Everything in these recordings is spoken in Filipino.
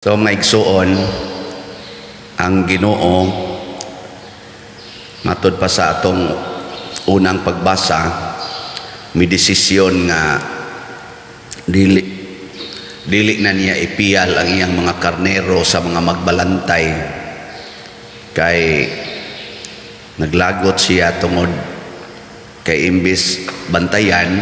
So mga igsuon, ang Ginoo matud pa sa atong unang pagbasa, may desisyon nga dili na niya ipiyal ang iyang mga karnero sa mga magbalantay, kay naglagot siya tungod kay imbis bantayan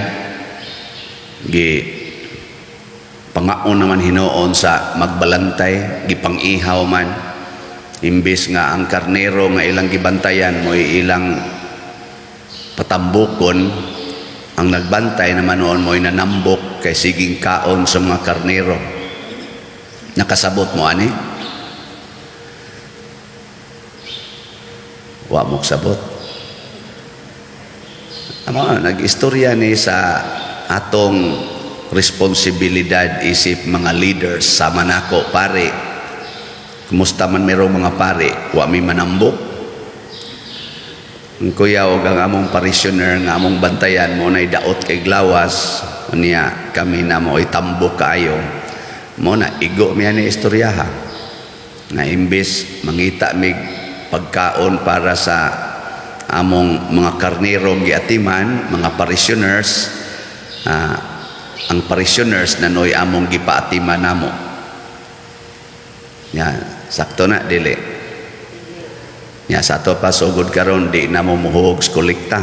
pangaon naman hinoon sa magbalantay, gipang-ihaw man. Imbis nga ang karnero nga ilang gibantayan mo ilang patambukon, ang nagbantay naman noon mo nanambok kay siging kaon sa mga karnero. Nakasabot mo ani? Wa mo sabot. Nag-istorya ni sa atong responsibilidad isip mga leaders sa manako pare. Kumusta man merong mga pare, wa mi manambok. Ang kuya o ang among parishioner nga among bantayan mo na daot kay glawas, niya kami na mo itambok kayo. Mo na igo mi ani istoryaha. Na imbes mangita mig pagkaon para sa among mga karnero giatiman, mga parishioners, ang parishioners na noy among gipaatiman namo. Yan, sakto na dili. Nya sa ato pa sugod karon di na mo muhog kolekta.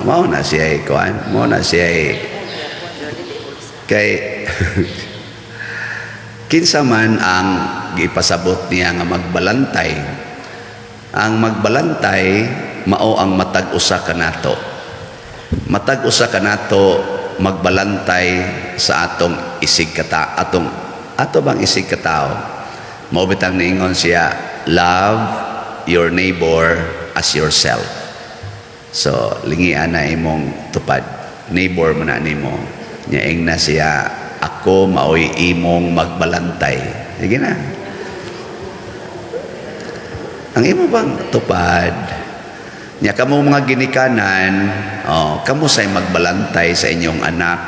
Mao na siya kuan, mao na siya kay kinsa man ang gipasabot niya nga magbalantay. Ang magbalantay mao ang matag usa kanato. Matag usa kanato magbalantay sa atong isig kata ato bang isig katao. Mao bitang niingon siya, love your neighbor as yourself. So lingian na imong tupad, neighbor mo na nimo. Nyaing na siya, ako maoy imong magbalantay. Sige na. Ang imo bang tupad? Nya kamo mga ginikanan, kamo say magbalantay sa inyong anak.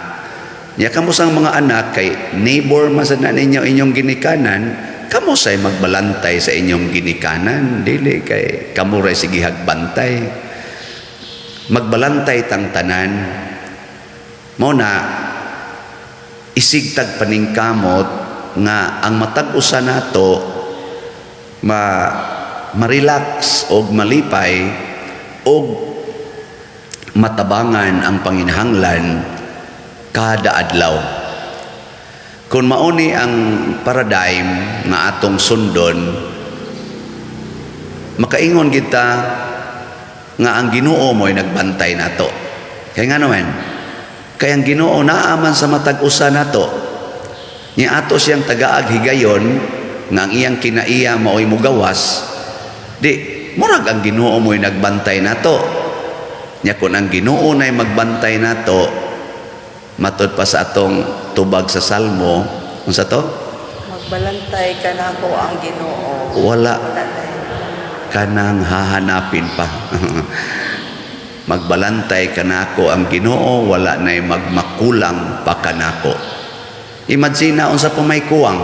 Nya kamo sang mga anak kay neighbor man sa ninyo inyong ginikanan, kamo say magbalantay sa inyong ginikanan, dili kay kamo ray sige hagbantay. Magbalantay tang tanan. Mao na isigtag paningkamot nga ang matag usa nato ma-relax og malipay og matabangan ang panginahanglan kada adlaw. Kung mauni ang paradigm nga atong sundon, makaingon kita nga ang Ginoo mo'y nagbantay nato. Kaya nga naman, kaya ang Ginoo naaman sa matag usa nato. Nya ato siyang tagaag higayon nga ang iyang kinaiya mao'y mugawas. Di murag ang Ginoo mo'y nagbantay nato. Nya kung ang Ginoo na'y magbantay nato, matud pa sa atong tubag sa Salmo, unsa to? Magbalantay ka na ako ang Ginoo. Wala kanang hahanapin pa. Magbalantay kanako ang Ginoo, wala na'y magmakulang pa kanako. Imagine na unsa pa may kuwang.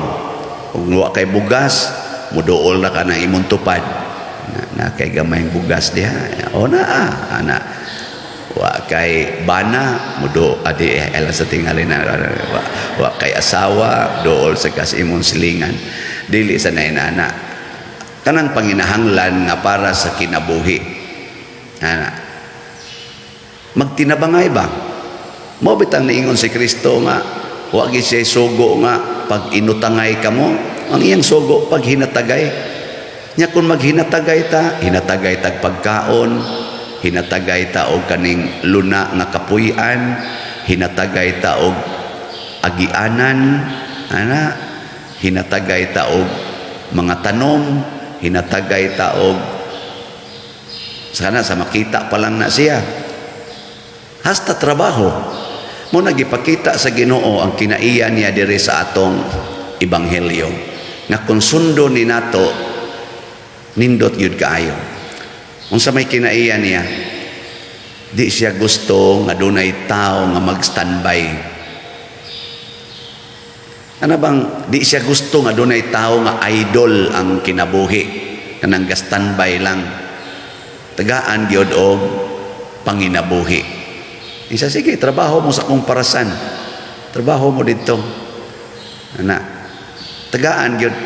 Kung wa kay bugas, muduol na ka ng imong tupad. Na kay gamay bugas diha. O ana. Wa kay bana, mudo adi ela sa tingali na. Wa kay asawa, dool sa kas imong silingan. Dili sa nainana. Kanang panginahanglan nga para sa kinabuhi. Ana. Magtinabangay ba? Mo bitang niingon si Kristo nga wa gyud siya sugo nga pag inutangay kamo, ang iyang sugo pag hinatagay. Nya kung maghinatagay ta, hinatagay tag pagkaon, hinatagay ta og kaning luna nga kapuy-an, hinatagay ta og agianan, ana, hinatagay ta og mga tanom, hinatagay ta og sana sa makita pa lang na siya. Hasta trabaho. Mo nagipakita sa Ginoo ang kinaiya niya diri sa atong ebanghelyo. Nga kung sundo ni nato, nindot yun kaayo. Unsa may kinaiya niya, di siya gusto nga dunay tao nga mag-standby. Ano bang di siya gusto nga dunay tao nga idol ang kinabuhi kanang standby lang tagaan gyud og panginabuhi. Isa sige trabaho mo sa akong parasan. Trabaho mo dito. Ana tagaan gyud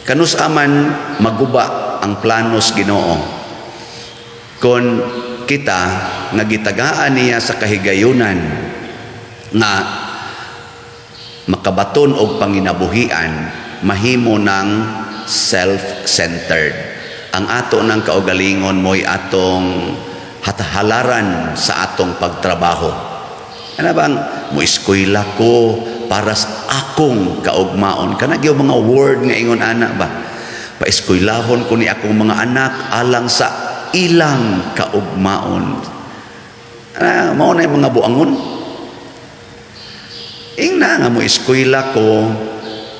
kanus aman maguba ang planos Ginoo. Kon kita nga gitagaan niya sa kahigayunan nga makabaton og panginabuhian mahimo ng self-centered. Ang ato ng kaugalingon mo'y atong halaran sa atong pagtrabaho. Ano bang mo eskwela ko para sa akong kaugmaon? Kana gyud mga word nga ingon ana ba? Paeskwelahon ko ni akong mga anak alang sa ilang kaugmaon. Mao na yung mga buangon. Ingna nga mo eskwela ko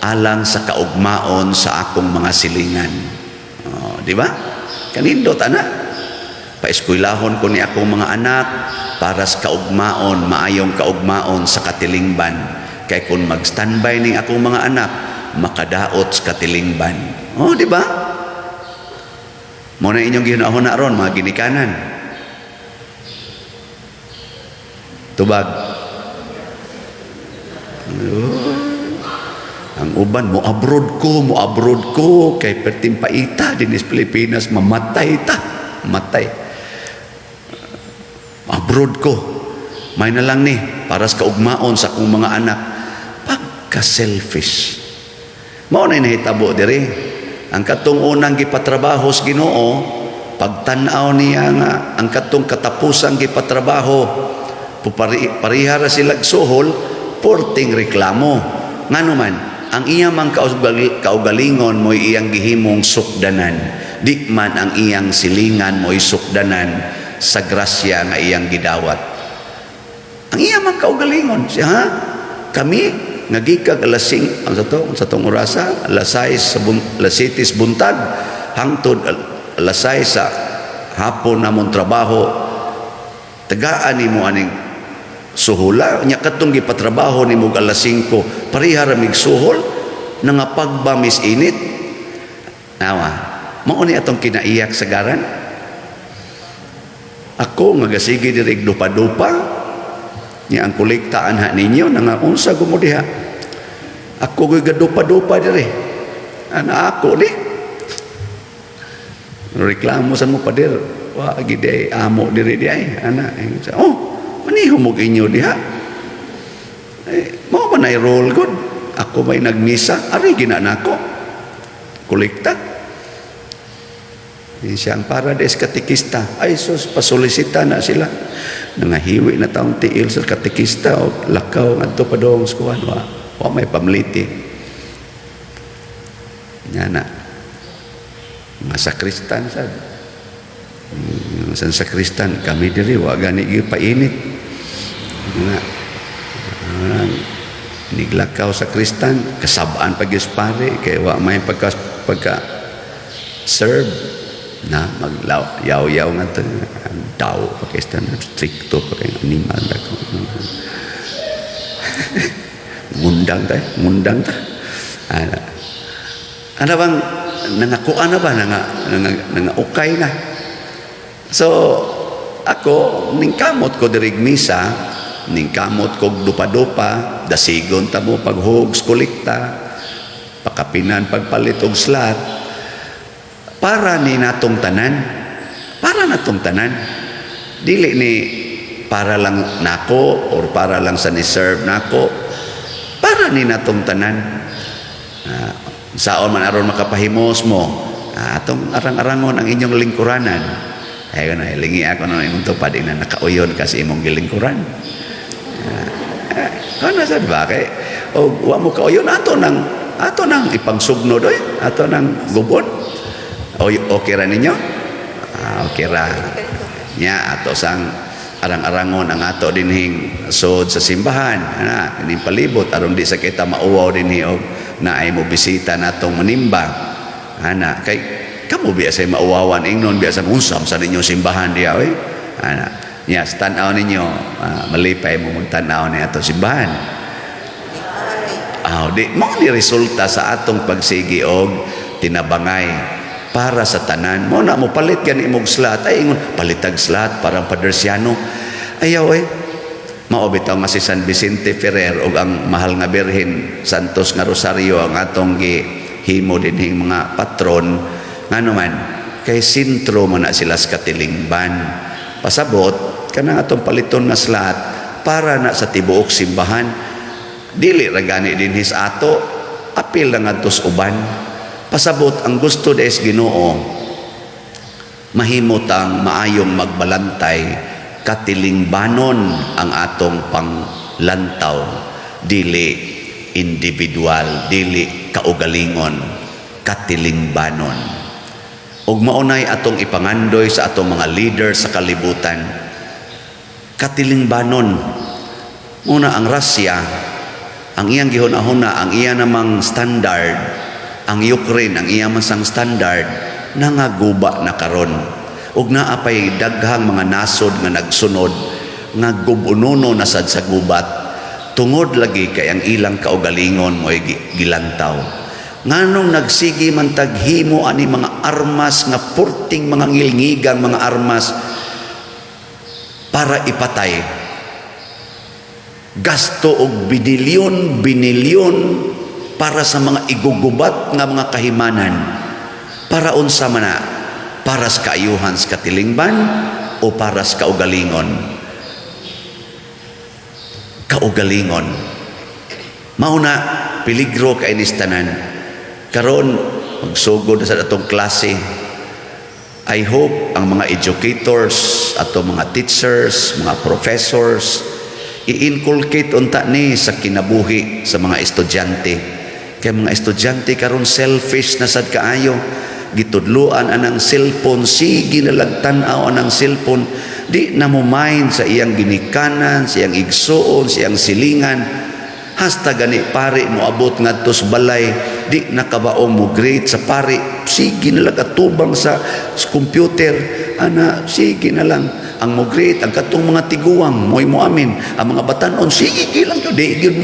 alang sa kaugmaon sa akong mga silingan. Di ba? Kanindot ana. Paeskwelahon ko ni akong mga anak para sa kaugmaon, maayong kaugmaon sa katilingban. Kay kung mag-standby ning akong mga anak, makadaot sa katilingban. Di ba? Mo na inyong ginahon na ron, mga ginikanan. Tubag. Ang uban mo abroad ko kay pertimpaita din sa Pilipinas mamatay abroad ko may na lang ni para sa kaugmaon sa akong mga anak. Pagka selfish mao na nahitabo diri ang katong unang gipatrabaho sa Ginoo pagtan-aw niya nga ang katong katapusang gipatrabaho parihara sila suhol porting reklamo ngano man ang iyang mang kaugalingon mo'y iyang gihimong sukdanan di man ang iyang silingan mo'y sukdanan sa grasya nga iyang gidawat. Ang iyang mang kaugalingon siya kami nagikag alasing ang sa tong orasa alas 7 buntag hangtod alas 6 sa hapon namon trabaho tagaan nimo aning suhula nya katong gipatrabaho nimo alas 5 parihara mig suhol nga pagbamis init nawa mao ni atong kinaiyak sa garan. Ako nga gasigi diri dupa-dupa nya ang kolekta anha ninyo nga unsa gumo diha ako gadupa-dupa diri ana ako ni reklamo sa mo pader wa gid amo diri di ay ana maniho mo inyo diha mao man ay roll good ako may nagmisa ari ginanako kolekta siyang paradise katikista ay sus pasolisita na sila nangahiwi na taong tiil sa katikista o lakaw ngadto pa dong skuan wa may pamliti nya na mga sakristan sad sa sakristan kami diri wa gani gyud painit nga niglakaw sa kristan kasabaan pag pare kay wa may pagka serve na maglaw-yaw nga ito ang tao pakistan stricto pa kayong animal mundang ta ano bang nangakuan na ba nangaukay na so ako ningkamot ko dirig misa ningkamot ko dupa-dupa dasigon ta mo paghugs kolekta pakapinan pagpalit og slot para ni natong tanan dili ni para lang nako or para lang sa ni-serve nako para ni natong tanan saon man aron makapahimos mo atong arang-arangon ang inyong lingkuranan ay ganun lingi ako na imong tupad na nakauyon kasi imong gilingkuran kana sad ba kay o wa mo kauyon ato nang ipangsugno doy ato nang gubon okay ra ninyo okay ra nya ato sang arang-arangon ang ato dinhing sod sa simbahan ini palibot aron di sa kita mauwaw dinhi og naay mo bisita natong manimba kay kamo biasa mauwawan ingnon biasa unsam sa ninyo simbahan diya nya tan-aw ninyo malipay mo tan-aw ni ato simbahan Di mo ni resulta sa atong pagsigi og tinabangay para sa tanan. Mo na mo palit gani mong slat, ay ingon palitag slat parang padersiano. Ayaw mao bitaw nga si San Vicente Ferrer og ang mahal nga Birhen Santos nga Rosario ang atong gihimo dinhing mga patron ngano man kay sentro man na sila sa katilingban. Pasabot kanang atong paliton nga slat para na sa tibuok simbahan. Dili ra gani dinhi sa ato, apil lang adtos uban. Pasabot ang gusto des Ginoo mahimutang maayong magbalantay, katilingbanon ang atong panglantaw, dili individual, dili kaugalingon, katilingbanon. Ug maunay atong ipangandoy sa atong mga leader sa kalibutan, katilingbanon. Muna ang Russia, ang iyang gihuna-huna, ang iya namang standard, ang Ukraine, ang iya masang standard, nangaguba na karon. Ug naapay daghang mga nasod nga nagsunod, nga gubununo na sad sa gubat, tungod lagi kay ang ilang kaugalingon mo'y gilantaw. Nganong nagsigi man taghimo ani mga armas nga purting mga ngilngigang mga armas para ipatay. Gasto og binilyon para sa mga igugubat nga mga kahimanan. Para unsa man na? Para sa kaayuhan sa katilingban o para sa kaugalingon? Kaugalingon. Mauna, peligro kay nistanan. Karon magsugod sa atong klase. I hope ang mga educators, atong mga teachers, mga professors, i-inculcate unta ni sa kinabuhi sa mga estudyante. Kaya mga estudyante karon selfish na sad kaayo, gitudluan anang cellphone, sige nalagtan-aw anang cellphone, di na mo mind sa iyang ginikanan, sa iyang igsuon, sa iyang silingan. Hasta gani pare mo abot ngadto sa balay, di nakabaong mo grade sa pare, sige na lang atubang sa computer, ana sige na lang ang mo grade, ang katong mga tiguang mo'y mo amin, ang mga batanon sige ilang yun, di gyud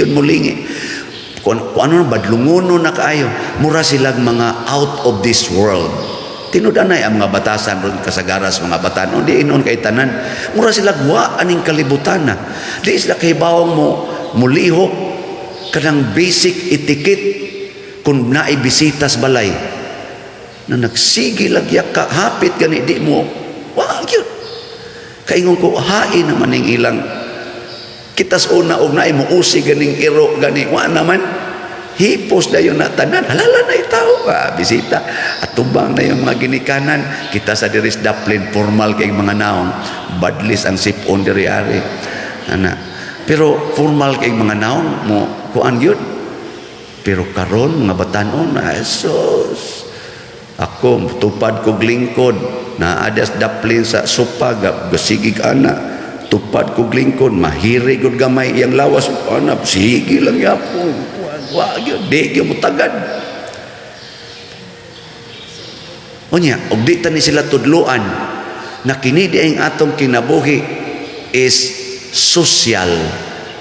mulingi. Kung ano na badlungono na kaayo, mura silang mga out of this world. Tinudanay ang mga batasan ron kasagaras mga batanon, di inon kay tanan, mura silang wa aning kalibutan na, di sila kay bawang mo mulihok kanang basic etiquette kung naibisita sa balay na nagsigi lagyak ka hapit gani di mo wag yun kaingon ko hain naman ng ilang kitas una og naay mo usi ganing iro gani wa naman hipos na yun na tanan halala na itaw bisita at tubang na yung mga ginikanan kita sa diris daplin formal kay mga naong badlis ang sipon diri ari ana. Pero formal kay mga naong mo kuan gyud. Pero karon mga batanon na esos. Ako tupad kog lingkod na adas daplin sa sopa gasigig ana. Tupad kog lingkod mahiri gud gamay iyang lawas ana sige lang yapon. Wa gyud di gyud mo tagad. Unya og di ta ni sila tudluan na kini di ang atong kinabuhi is social,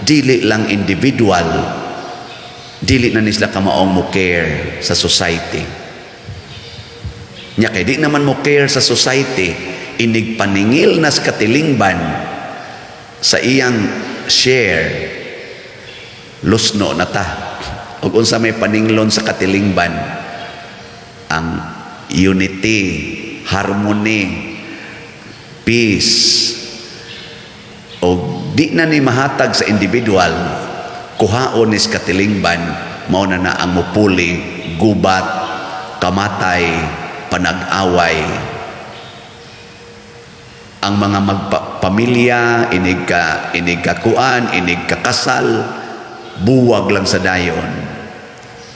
dili lang individual, dili na nisla ka maong mo care sa society. Nya kay di naman mo care sa society, inig paningil na sa katilingban sa iyang share, lusno na ta. Ug unsa may paninglon sa katilingban, ang unity, harmony, peace, o di na ni mahatag sa individual, kuhaon ni sa katilingban, mao na na ang mupuli, gubat, kamatay, panag-away. Ang mga magpamilya, inig kakuan, inig kakasal, buwag lang sa dayon.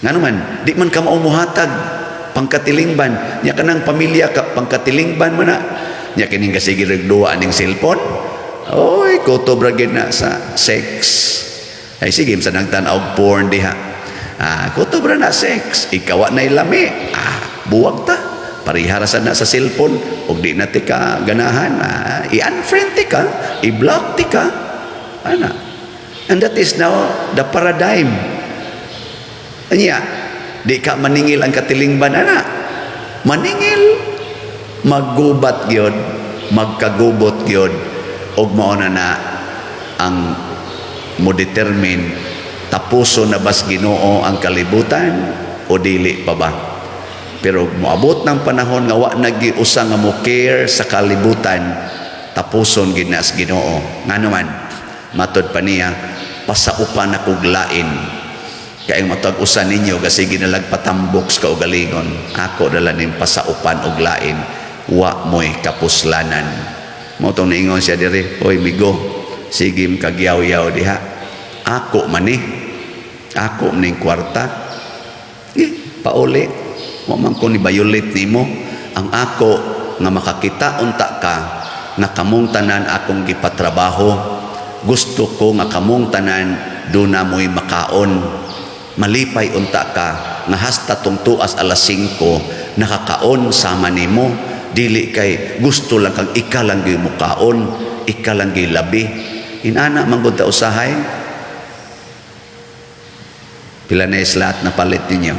Nga naman, di man ka maumuhatag, pangkatilingban, niya ka ng pamilya, pangkatilingban mo na, niya kining kasigi regluwa aning cellphone, oy, koto bragid na sa sex. Ay sige, sa nagtanaw porn diha. Koto bra na sex. Ikaw na ilami. Buwag ta. Pariharasan na sa cellphone. Og di na ti ka ganahan. I-unfriend ti ka. I-block ti ka. Ana. And that is now the paradigm. Anya, di ka maningil ang katilingban, ana. Maningil, maggubat gyud, magkagubot gyud, og mao na ang mo determine tapuso na bas Ginoo ang kalibutan o dili pa ba. Pero moabot ng panahon nga wa nag-giusa nga mo care sa kalibutan, tapuson gid na sa Ginoo. Ngano man matod pa niya, pasaupan akog lain. Kaya matag-usa ninyo kasi ginalagpatambok sa kaugalingon. Ako dala nin pasaupan og lain, wa mo'y kapuslanan. Mo tong niingon siya diri, oy migo, sige kagyaw-yaw diha. Ako man ni, ako ning kwarta. Pauli, mo man ko ni violate nimo. Ang ako nga makakita unta ka na kamong tanan akong gipatrabaho. Gusto ko nga kamong tanan doon na mo'y makaon. Malipay unta ka nga hasta tong tuas alas 5 nakakaon sama nimo, dili kay gusto lang kag ikalang gyud mukaon, ikalang gyud labi. Inana man gud ta usahay. Pila na islat na palit ninyo?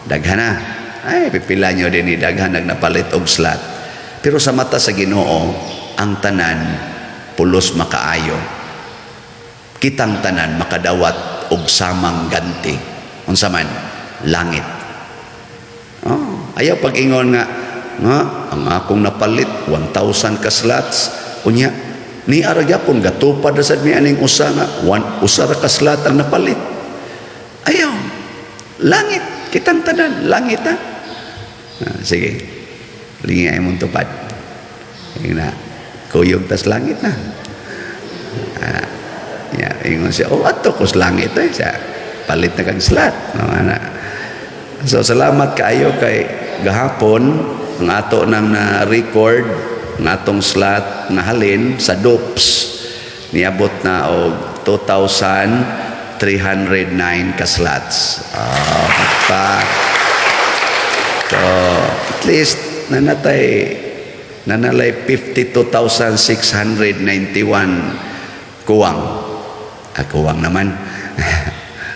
Daghan na. Ay pipila nyo din ni daghan nagnapalit og slat. Pero sa mata sa Ginoo ang tanan pulos makaayo. Kitang tanan makadawat og samang ganti. Unsa man? Langit. Ayaw pag-ingon nga ang akong napalit 1,000 ka slots unya ni aragyapon gatupad sa mi aning usa nga usa ra ka slot ang napalit. Ayaw. Langit, kitang tanan, langit ha. Sige. Lingay mong tupad. Sige na. Kuyog tas langit na. Ingon siya, ato ko sa langit siya palit na kang slot. So salamat kaayo kay gahapon ang ato nang na-record ng atong slot na halin sa DOPS niabot na og 2,309 ka slots. So at least nanalay 52,691 kuwang. Kuwang naman.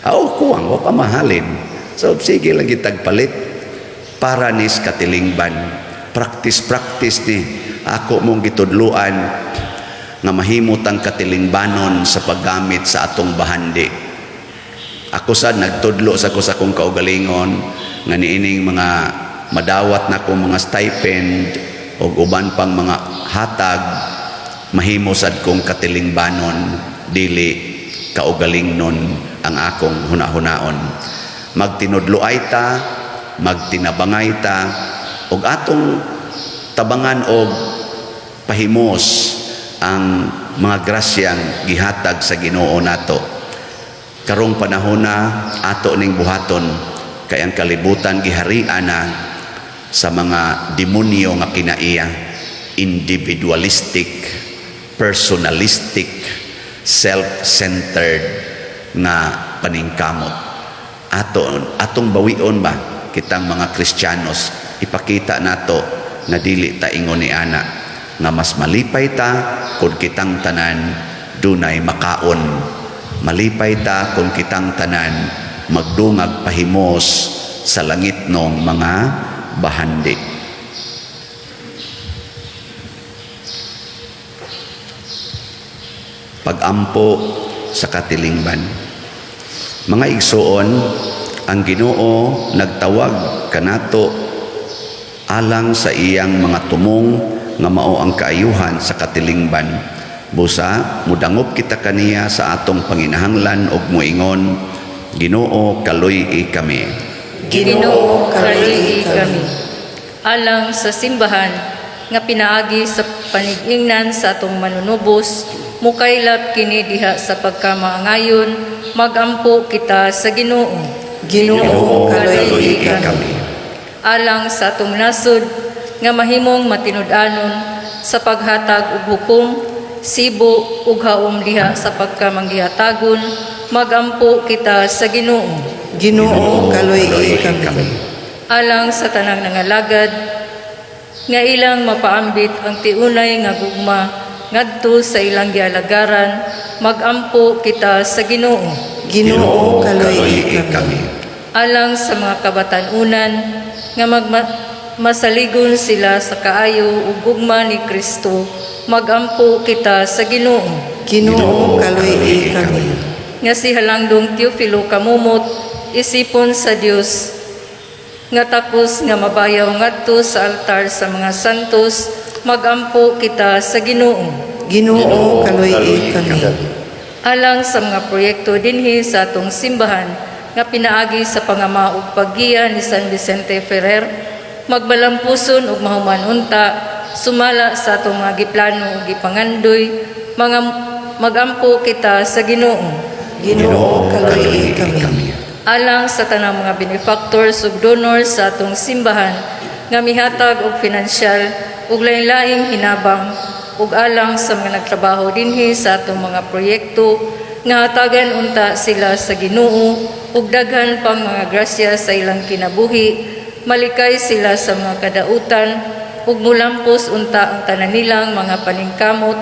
Kuwang, wa pa mahalin. So, sige lang kitagpalit para nis katilingban. Practice ni. Ako mong gitudluan nga mahimot ang katilingbanon sa paggamit sa atong bahandi. Ako sad nagtudlo sa ko sa kong kaugalingon nga niining mga madawat na kong mga stipend o uban pang mga hatag mahimo sad kong katilingbanon dili kaugaling nun ang akong hunahunaon. Magtinudloay ta, magtinabangay ta, og atong tabangan og pahimos ang mga grasyang gihatag sa Ginoo nato. Karong panahon na ato ning buhaton kay ang kalibutan giharian na sa mga demonyo nga kinaiya, individualistic, personalistic, self-centered na paningkamot. Atong bawion ba kitang mga Kristiyanos, ipakita nato na dili ta ingon ni ana nga mas malipay ta kung kitang tanan dunay makaon. Malipay ta kung kitang tanan magdungag pahimos sa langit nong mga bahandi. Pagampo sa katilingban. Mga igsoon, ang Ginoo nagtawag kanato alang sa iyang mga tumong nga mao ang kaayuhan sa katilingban. Busa, mudangop kita kaniya sa atong panginahanglan ug moingon, Ginoo kaluy kami. Ginoo kaluy kami. Alang sa simbahan nga pinaagi sa panigingnan sa atong manunubos, mukaylap kini diha sa pagkamaangayon, magampo kita sa Ginoo. Ginoo kaluy kami. Alang sa atong nasod nga mahimong matinud-anon sa paghatag ug hukom, sibo ug haom diha sa pagkamanggihatagon, magampo kita sa Ginoo. Ginoo kaluy kami. Alang sa tanang nangalagad nga ilang mapaambit ang tiunay nga gugma ngadto sa ilang gialagaran, magampo kita sa Ginoo. Ginoo kaloy kami. Alang sa mga kabatanunan nga masaligon sila sa kaayo ug gugma ni Kristo, magampo kita sa Ginoo. Ginoo kaloy kami. Nga si Halangdong Teofilo kamumot, isipon sa Dios nga takos nga mabayaw ngadto sa altar sa mga santos, magampo kita sa Ginoo. Ginoo kaloy kami. Alang sa mga proyekto dinhi sa atong simbahan nga pinaagi sa pangama ug paggiya ni San Vicente Ferrer, magbalampuson ug mahuman unta sumala sa atong mga giplano ug gipangandoy, mga magampo kita sa Ginoo. Ginoo kaloy kami. Alang sa tanang mga benefactors ug donors sa atong simbahan nga mihatag og pinansyal ug lain-laing hinabang, ug alang sa mga nagtrabaho dinhi sa atong mga proyekto nga hatagan unta sila sa Ginoo ug daghan pang mga grasya sa ilang kinabuhi, malikay sila sa mga kadautan ug mulampos unta ang tanan nilang mga paningkamot,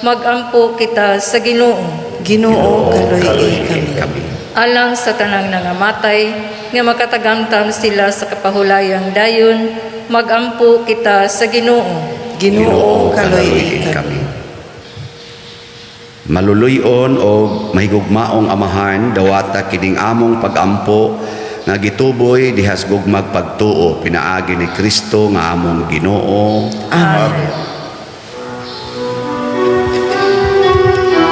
magampo kita sa Ginoo. Ginoo kaloy kami. Alang sa tanang nangamatay nga makatagamtam sila sa kapahulayang dayon, magampo kita sa Ginoo. Ginoo kaloy kami. Maluluyon o mahigugmaong amahan, dawata kining among pagampo nga gituboy dihas gugmag pagtuo pinaagi ni Kristo nga among Ginoo. Amen.